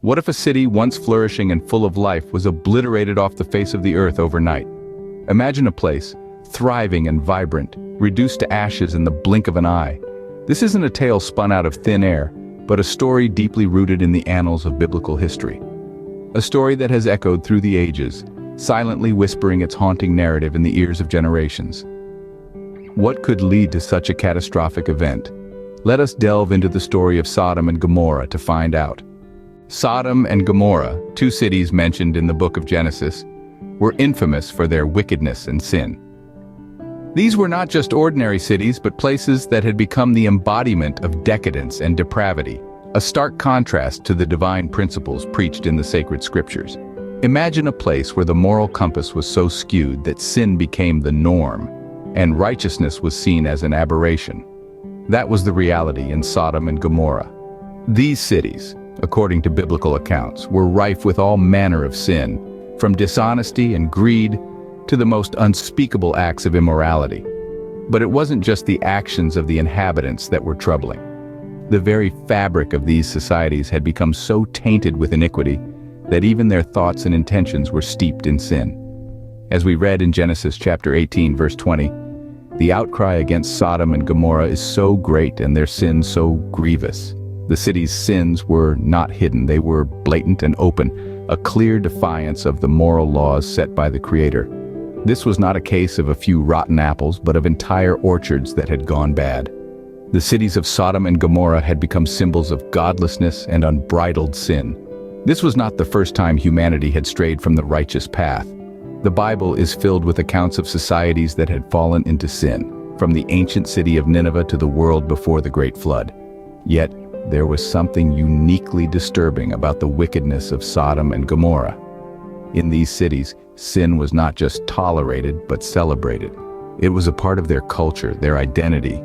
What if a city once flourishing and full of life was obliterated off the face of the earth overnight? Imagine a place, thriving and vibrant, reduced to ashes in the blink of an eye. This isn't a tale spun out of thin air, but a story deeply rooted in the annals of biblical history. A story that has echoed through the ages, silently whispering its haunting narrative in the ears of generations. What could lead to such a catastrophic event? Let us delve into the story of Sodom and Gomorrah to find out. Sodom and Gomorrah, two cities mentioned in the book of Genesis, were infamous for their wickedness and sin. These were not just ordinary cities, but places that had become the embodiment of decadence and depravity, a stark contrast to the divine principles preached in the sacred scriptures. Imagine a place where the moral compass was so skewed that sin became the norm, and righteousness was seen as an aberration. That was the reality in Sodom and Gomorrah. These cities, according to biblical accounts, were rife with all manner of sin, from dishonesty and greed to the most unspeakable acts of immorality. But it wasn't just the actions of the inhabitants that were troubling. The very fabric of these societies had become so tainted with iniquity that even their thoughts and intentions were steeped in sin. As we read in Genesis chapter 18, verse 20, the outcry against Sodom and Gomorrah is so great and their sins so grievous. The city's sins were not hidden, they were blatant and open, a clear defiance of the moral laws set by the Creator. This was not a case of a few rotten apples, but of entire orchards that had gone bad. The cities of Sodom and Gomorrah had become symbols of godlessness and unbridled sin. This was not the first time humanity had strayed from the righteous path. The Bible is filled with accounts of societies that had fallen into sin, from the ancient city of Nineveh to the world before the Great Flood. Yet, there was something uniquely disturbing about the wickedness of Sodom and Gomorrah. In these cities, sin was not just tolerated, but celebrated. It was a part of their culture, their identity.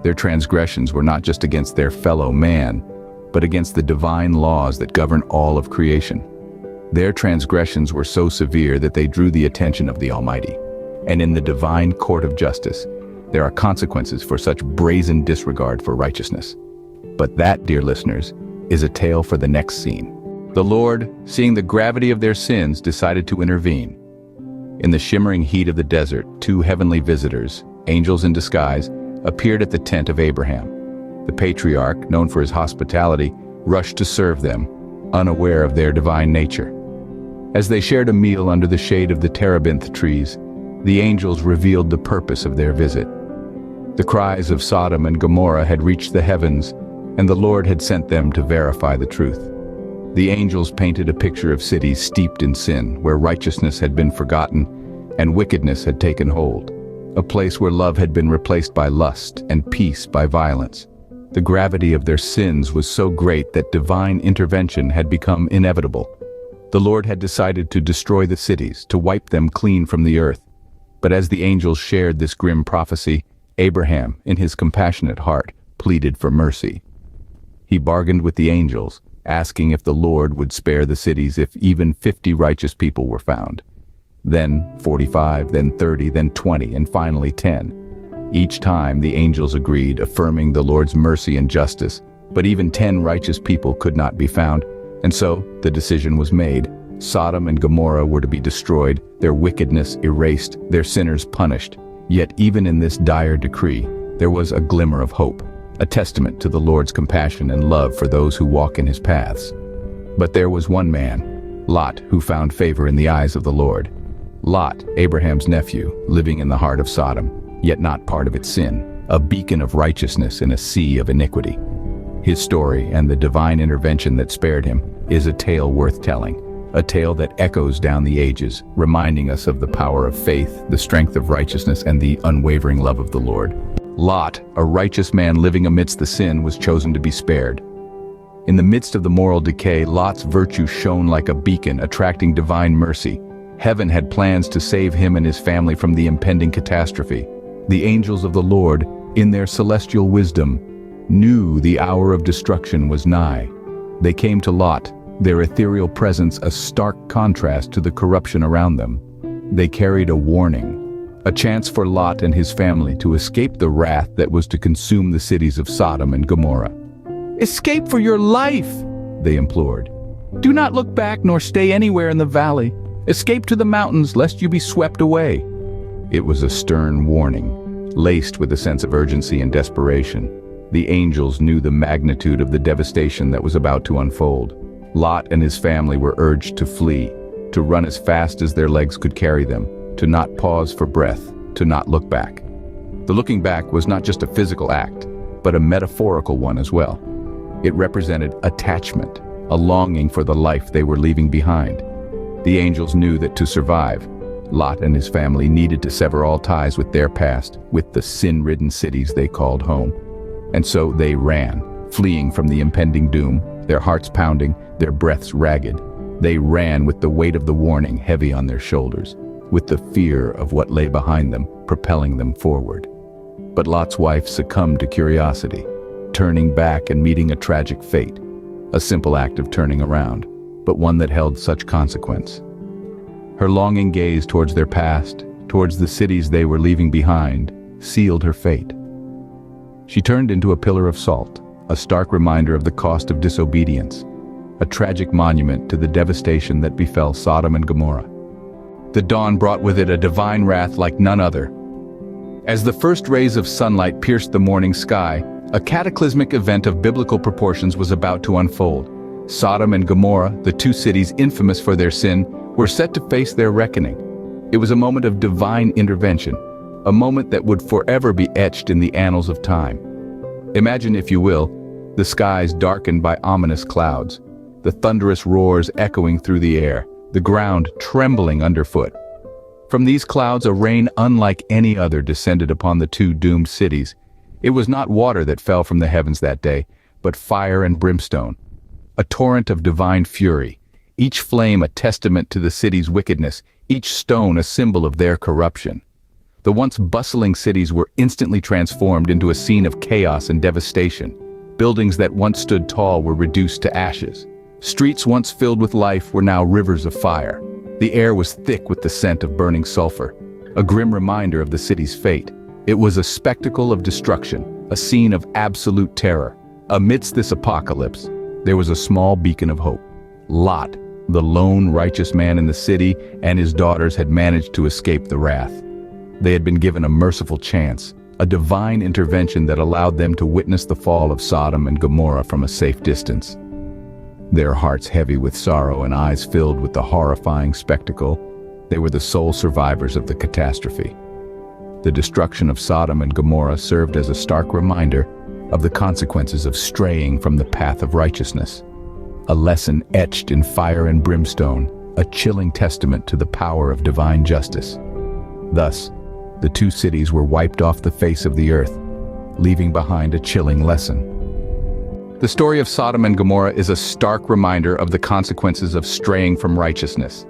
Their transgressions were not just against their fellow man, but against the divine laws that govern all of creation. Their transgressions were so severe that they drew the attention of the Almighty. And in the divine court of justice, there are consequences for such brazen disregard for righteousness. But that, dear listeners, is a tale for the next scene. The Lord, seeing the gravity of their sins, decided to intervene. In the shimmering heat of the desert, two heavenly visitors, angels in disguise, appeared at the tent of Abraham. The patriarch, known for his hospitality, rushed to serve them, unaware of their divine nature. As they shared a meal under the shade of the terebinth trees, the angels revealed the purpose of their visit. The cries of Sodom and Gomorrah had reached the heavens, and the Lord had sent them to verify the truth. The angels painted a picture of cities steeped in sin, where righteousness had been forgotten and wickedness had taken hold. A place where love had been replaced by lust and peace by violence. The gravity of their sins was so great that divine intervention had become inevitable. The Lord had decided to destroy the cities, to wipe them clean from the earth. But as the angels shared this grim prophecy, Abraham, in his compassionate heart, pleaded for mercy. He bargained with the angels, asking if the Lord would spare the cities if even 50 righteous people were found. Then 45, then 30, then 20, and finally 10. Each time the angels agreed, affirming the Lord's mercy and justice, but even 10 righteous people could not be found, and so the decision was made. Sodom and Gomorrah were to be destroyed, their wickedness erased, their sinners punished. Yet even in this dire decree, there was a glimmer of hope, a testament to the Lord's compassion and love for those who walk in his paths. But there was one man, Lot, who found favor in the eyes of the Lord. Lot, Abraham's nephew, living in the heart of Sodom, yet not part of its sin, a beacon of righteousness in a sea of iniquity. His story and the divine intervention that spared him is a tale worth telling, a tale that echoes down the ages, reminding us of the power of faith, the strength of righteousness, and the unwavering love of the Lord. Lot, a righteous man living amidst the sin, was chosen to be spared. In the midst of the moral decay, Lot's virtue shone like a beacon, attracting divine mercy. Heaven had plans to save him and his family from the impending catastrophe. The angels of the Lord, in their celestial wisdom, knew the hour of destruction was nigh. They came to Lot, their ethereal presence a stark contrast to the corruption around them. They carried a warning, a chance for Lot and his family to escape the wrath that was to consume the cities of Sodom and Gomorrah. "Escape for your life!" they implored. "Do not look back nor stay anywhere in the valley. Escape to the mountains lest you be swept away." It was a stern warning, laced with a sense of urgency and desperation. The angels knew the magnitude of the devastation that was about to unfold. Lot and his family were urged to flee, to run as fast as their legs could carry them, to not pause for breath, to not look back. The looking back was not just a physical act, but a metaphorical one as well. It represented attachment, a longing for the life they were leaving behind. The angels knew that to survive, Lot and his family needed to sever all ties with their past, with the sin-ridden cities they called home. And so they ran, fleeing from the impending doom, their hearts pounding, their breaths ragged. They ran with the weight of the warning heavy on their shoulders, with the fear of what lay behind them, propelling them forward. But Lot's wife succumbed to curiosity, turning back and meeting a tragic fate. A simple act of turning around, but one that held such consequence. Her longing gaze towards their past, towards the cities they were leaving behind, sealed her fate. She turned into a pillar of salt, a stark reminder of the cost of disobedience, a tragic monument to the devastation that befell Sodom and Gomorrah. The dawn brought with it a divine wrath like none other. As the first rays of sunlight pierced the morning sky, a cataclysmic event of biblical proportions was about to unfold. Sodom and Gomorrah, the two cities infamous for their sin, were set to face their reckoning. It was a moment of divine intervention, a moment that would forever be etched in the annals of time. Imagine, if you will, the skies darkened by ominous clouds, the thunderous roars echoing through the air, the ground trembling underfoot. From these clouds, a rain unlike any other descended upon the two doomed cities. It was not water that fell from the heavens that day, but fire and brimstone, a torrent of divine fury, each flame a testament to the city's wickedness, each stone a symbol of their corruption. The once bustling cities were instantly transformed into a scene of chaos and devastation. Buildings that once stood tall were reduced to ashes. Streets once filled with life were now rivers of fire. The air was thick with the scent of burning sulfur, a grim reminder of the city's fate. It was a spectacle of destruction, a scene of absolute terror. Amidst this apocalypse, there was a small beacon of hope. Lot, the lone righteous man in the city, and his daughters had managed to escape the wrath. They had been given a merciful chance, a divine intervention that allowed them to witness the fall of Sodom and Gomorrah from a safe distance. Their hearts heavy with sorrow and eyes filled with the horrifying spectacle, they were the sole survivors of the catastrophe. The destruction of Sodom and Gomorrah served as a stark reminder of the consequences of straying from the path of righteousness. A lesson etched in fire and brimstone, a chilling testament to the power of divine justice. Thus, the two cities were wiped off the face of the earth, leaving behind a chilling lesson. The story of Sodom and Gomorrah is a stark reminder of the consequences of straying from righteousness.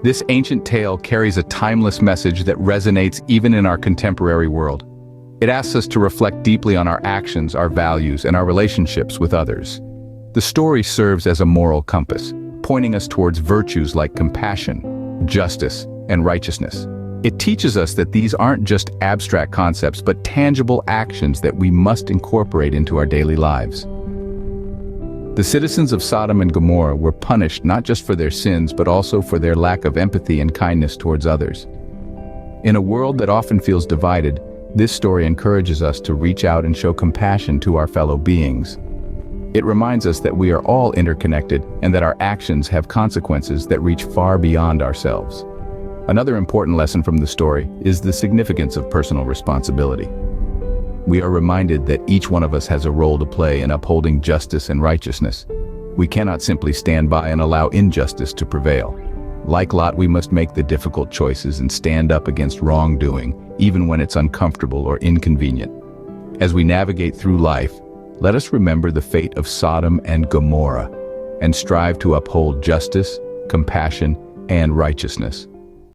This ancient tale carries a timeless message that resonates even in our contemporary world. It asks us to reflect deeply on our actions, our values, and our relationships with others. The story serves as a moral compass, pointing us towards virtues like compassion, justice, and righteousness. It teaches us that these aren't just abstract concepts, but tangible actions that we must incorporate into our daily lives. The citizens of Sodom and Gomorrah were punished not just for their sins, but also for their lack of empathy and kindness towards others. In a world that often feels divided, this story encourages us to reach out and show compassion to our fellow beings. It reminds us that we are all interconnected and that our actions have consequences that reach far beyond ourselves. Another important lesson from the story is the significance of personal responsibility. We are reminded that each one of us has a role to play in upholding justice and righteousness. We cannot simply stand by and allow injustice to prevail. Like Lot, we must make the difficult choices and stand up against wrongdoing, even when it's uncomfortable or inconvenient. As we navigate through life, let us remember the fate of Sodom and Gomorrah and strive to uphold justice, compassion, and righteousness.